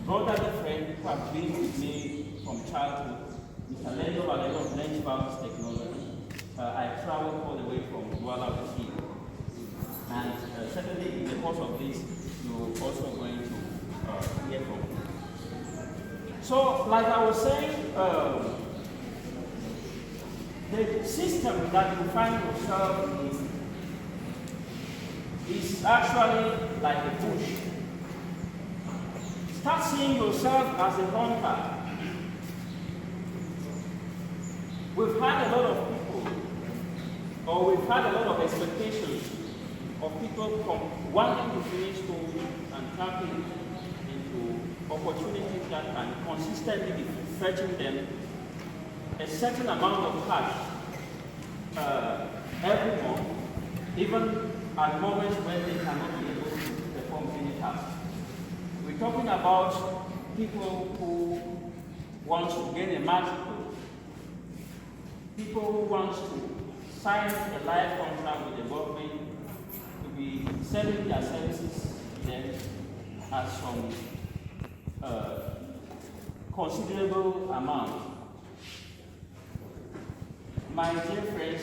brotherly friend who have been with me from childhood, Mr. Lendo Valero of Lens Valves Technology. I traveled all the way from Douala with him. And certainly in the course of this, you're also going to hear from him. So, like I was saying, the system that you find yourself in is actually like a bush. Start seeing yourself as a hunter. We've had a lot of people, or we've had a lot of expectations of people from wanting to finish school and tapping into opportunities that can consistently be fetching them a certain amount of cash every month, even at moments when they cannot be able to perform any task. We're talking about people who want to gain a matricle, people who want to sign a life contract with the government to be selling their services to them at some considerable amount. My dear friends,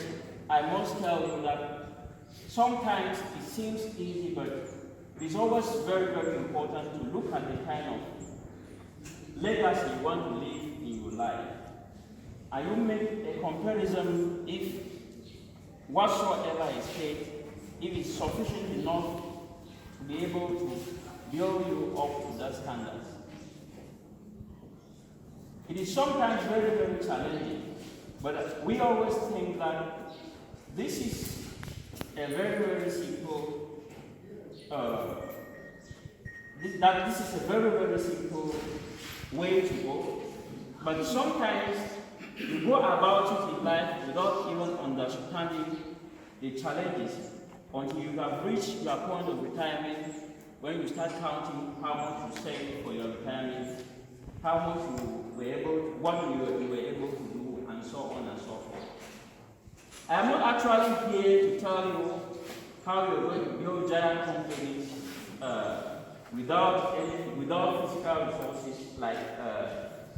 I must tell you that sometimes it seems easy, but it is always very, very important to look at the kind of legacy you want to leave in your life. And you make a comparison if whatsoever is paid, if it's sufficient enough to be able to build you up to that standard. It is sometimes very, very challenging, but we always think that this is a very, very simple, this is a very, very simple way to go. But sometimes you go about it in life without even understanding the challenges until you have reached your point of retirement, when you start counting how much you saved for your retirement, how much you were able, what you were able to do, and so on and so forth. I am not actually here to tell you how you're going to build giant companies without physical resources like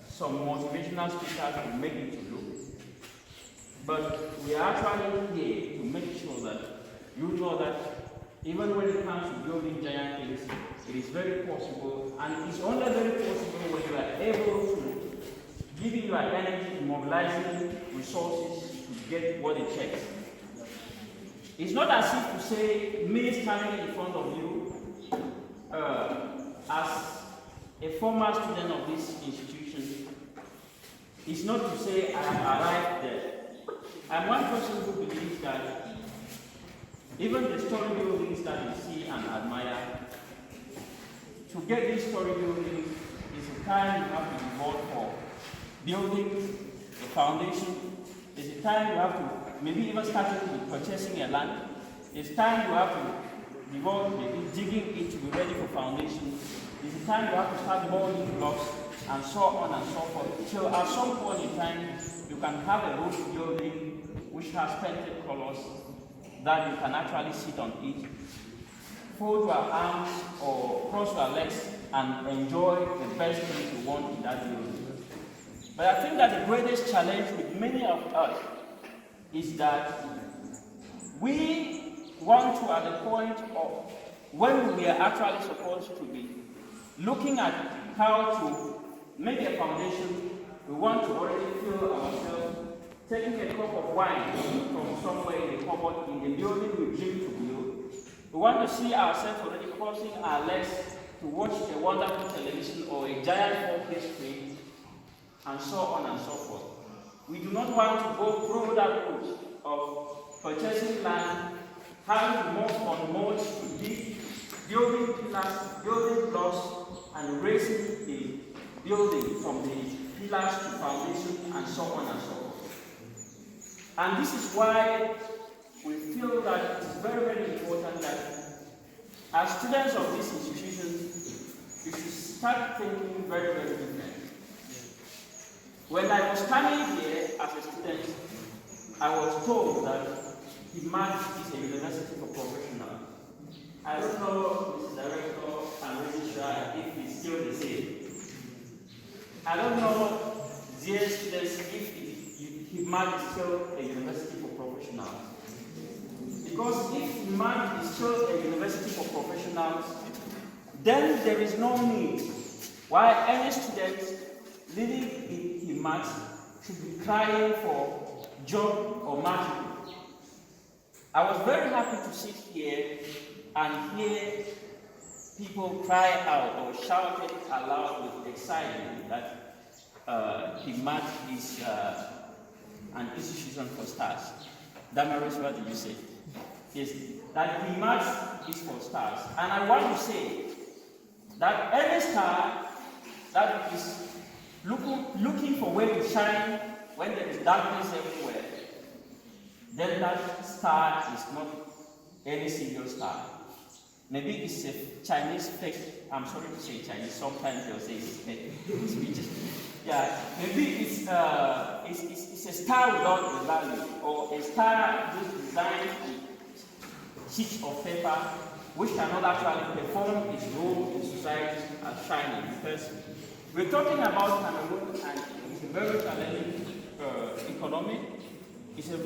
some motivational speakers will make it to look. But we are actually here to make sure that you know that even when it comes to building giant things, it is very possible, and it is only very possible when you are able to give your energy to mobilizing resources to get what it takes. It's not as if to say me standing in front of you as a former student of this institution. It's not to say I have arrived there. I'm one person who believes that even the story buildings that you see and admire, to get this story building is a time you have to devote for building the foundation. It's a time you have to maybe even start with purchasing a land. It's time you have to devote maybe digging it to be ready for foundation. It's a time you have to start molding blocks and so on and so forth. So at some point in time, you can have a roof building which has painted colors that you can actually sit on it, fold your arms or cross your legs and enjoy the best things you want in that building. But I think that the greatest challenge with many of us is that we want to, at the point of when we are actually supposed to be looking at how to make a foundation, we want to already feel ourselves taking a cup of wine from somewhere in the cupboard in the building we dream to build. We want to see ourselves already crossing our legs to watch a wonderful television or a giant 4K screen, and so on and so forth. We do not want to go through that route of purchasing land, having to move on modes to dig, building pillars, building blocks, and raising the building from the pillars to foundation, and so on and so forth. And this is why we feel that it is very, very important that as students of this institution, you should start thinking very, very different. When I was coming here as a student, I was told that HIBMAT is a university for professionals. I don't know, Mr. Director and Registrar, if it's still the same. I don't know, dear students, if HIBMAT is still a university for professionals. Because if HIBMAT is still a university for professionals, then there is no need why any student living in HIBMAT should be crying for job or magic. I was very happy to sit here and hear people cry out or shout it aloud with excitement that HIBMAT is an institution for stars. Damaris, what did you say? Yes, that HIBMAT is for stars. And I want to say that any star that is looking for where to shine when there is darkness everywhere, then that star is not any single star. Maybe it's a Chinese fake, I'm sorry to say Chinese, sometimes they'll say it's fake speeches. Yeah, maybe it's a star without a value, or a star just designed with sheets of paper, which cannot actually perform its role in society as shining. Because we're talking about Cameroon, and it's a very challenging economy. It's a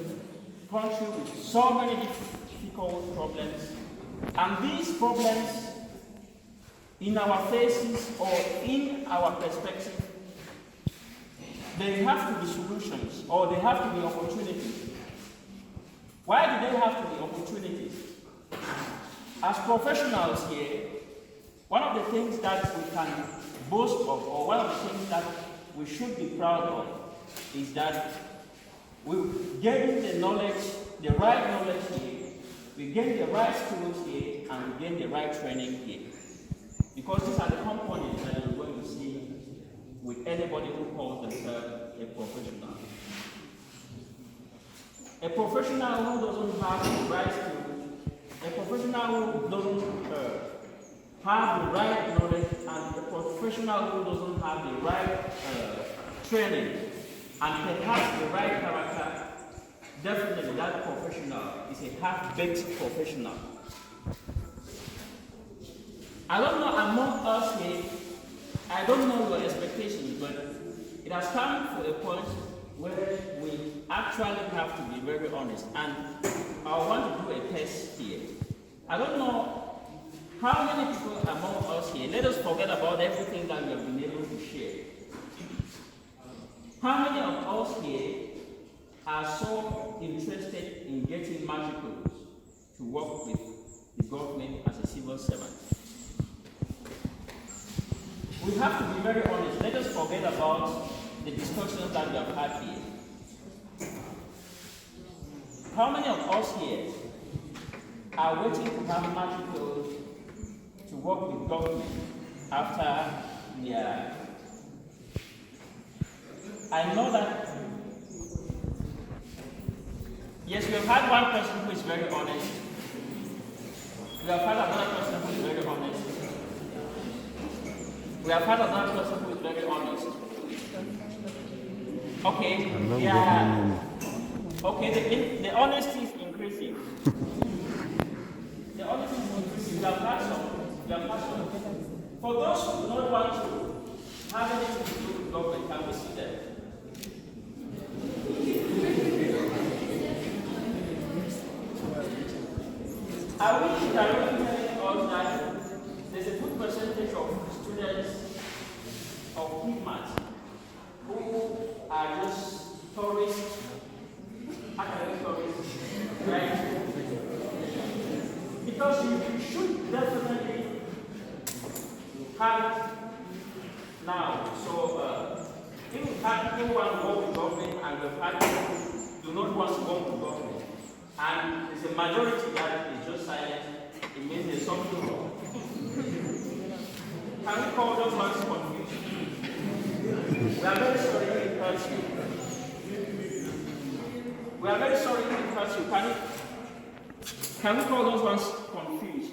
country with so many difficult problems. And these problems, in our faces or in our perspective, they have to be solutions or they have to be opportunities. Why do they have to be opportunities? As professionals here, one of the things that we can boast of, or one of the things that we should be proud of, is that we gain the knowledge, the right knowledge here, we gain the right skills here, and we gain the right training here. Because these are the components that you're going to see with anybody who calls themselves a professional. A professional who doesn't have the right skills, a professional who doesn't have the right knowledge, and a professional who doesn't have the right training, and perhaps the right character, definitely that professional is a half-baked professional. I don't know among us here, I don't know your expectations, but it has come to a point where we actually have to be very honest. And I want to do a test here. I don't know how many people among us here, let us forget about everything that we have been able to share. How many of us here are so interested in getting magicals to work with the government as a civil servant? We have to be very honest. Let us forget about the discussions that we have had here. How many of us here are waiting to have magicals to work with government after we are? I know that. Yes, we have had one person who is very honest. We have had another person who is very honest. We have had another person who is very honest. Okay, yeah. Okay, the honesty is increasing. The honesty is increasing. We have had some. For those who do not want to have anything to do with government, can we see them? I wish you can really tell us that there's a good percentage of students of HIBMAT who are just tourists, academic tourists, right? Because you should definitely have now. So if we have people who want to work with government and we've had people who do not want to work with government, and there's a majority that is just silent, it means there's something wrong. Can we call those ones confused? We are very sorry to encourage you. We are very sorry to encourage you. Can we call those ones confused?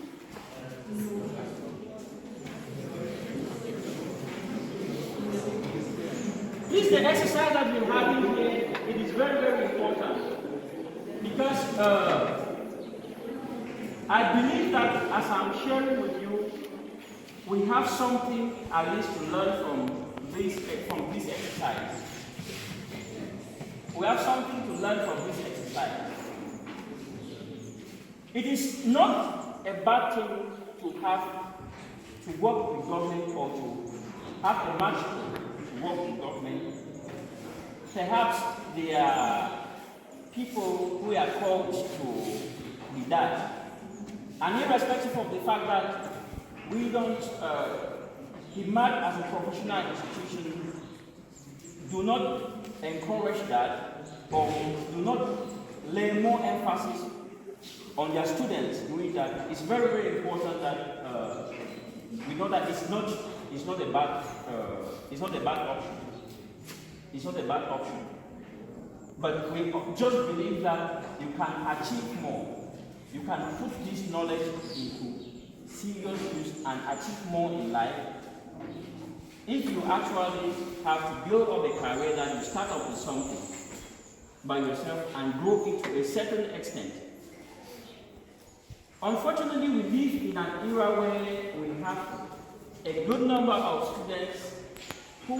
Please, the exercise that we're having here, it is very, very important. Because I believe that as I'm sharing with you we have something at least to learn from this exercise. We have something to learn from this exercise. It is not a bad thing to have to work with government or to have a match to work with government. Perhaps there are people who are called to be that. And irrespective of the fact that we don't, HIBMAT as a professional institution do not encourage that or do not lay more emphasis on their students doing that. It's very, very important that we know that it's not a bad option. It's not a bad option. But we just believe that you can achieve more. You can put this knowledge into serious use and achieve more in life if you actually have to build up a career that you start off with something by yourself and grow it to a certain extent. Unfortunately, we live in an era where we have a good number of students who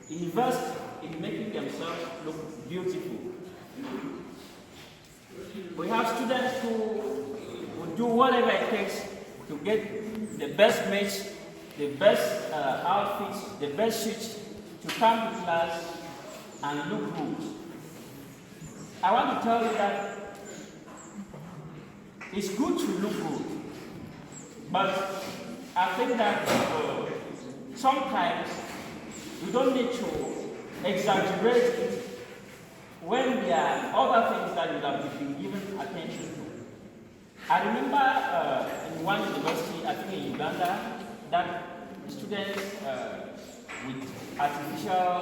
invest in making themselves look beautiful. We have students who will do whatever it takes to get the best mates, the best outfits, the best suits to come to class and look good. I want to tell you that it's good to look good, but I think that sometimes we don't need to exaggerate it when there are other things that you have been given attention to. I remember in one university, I think in Uganda, that students with artificial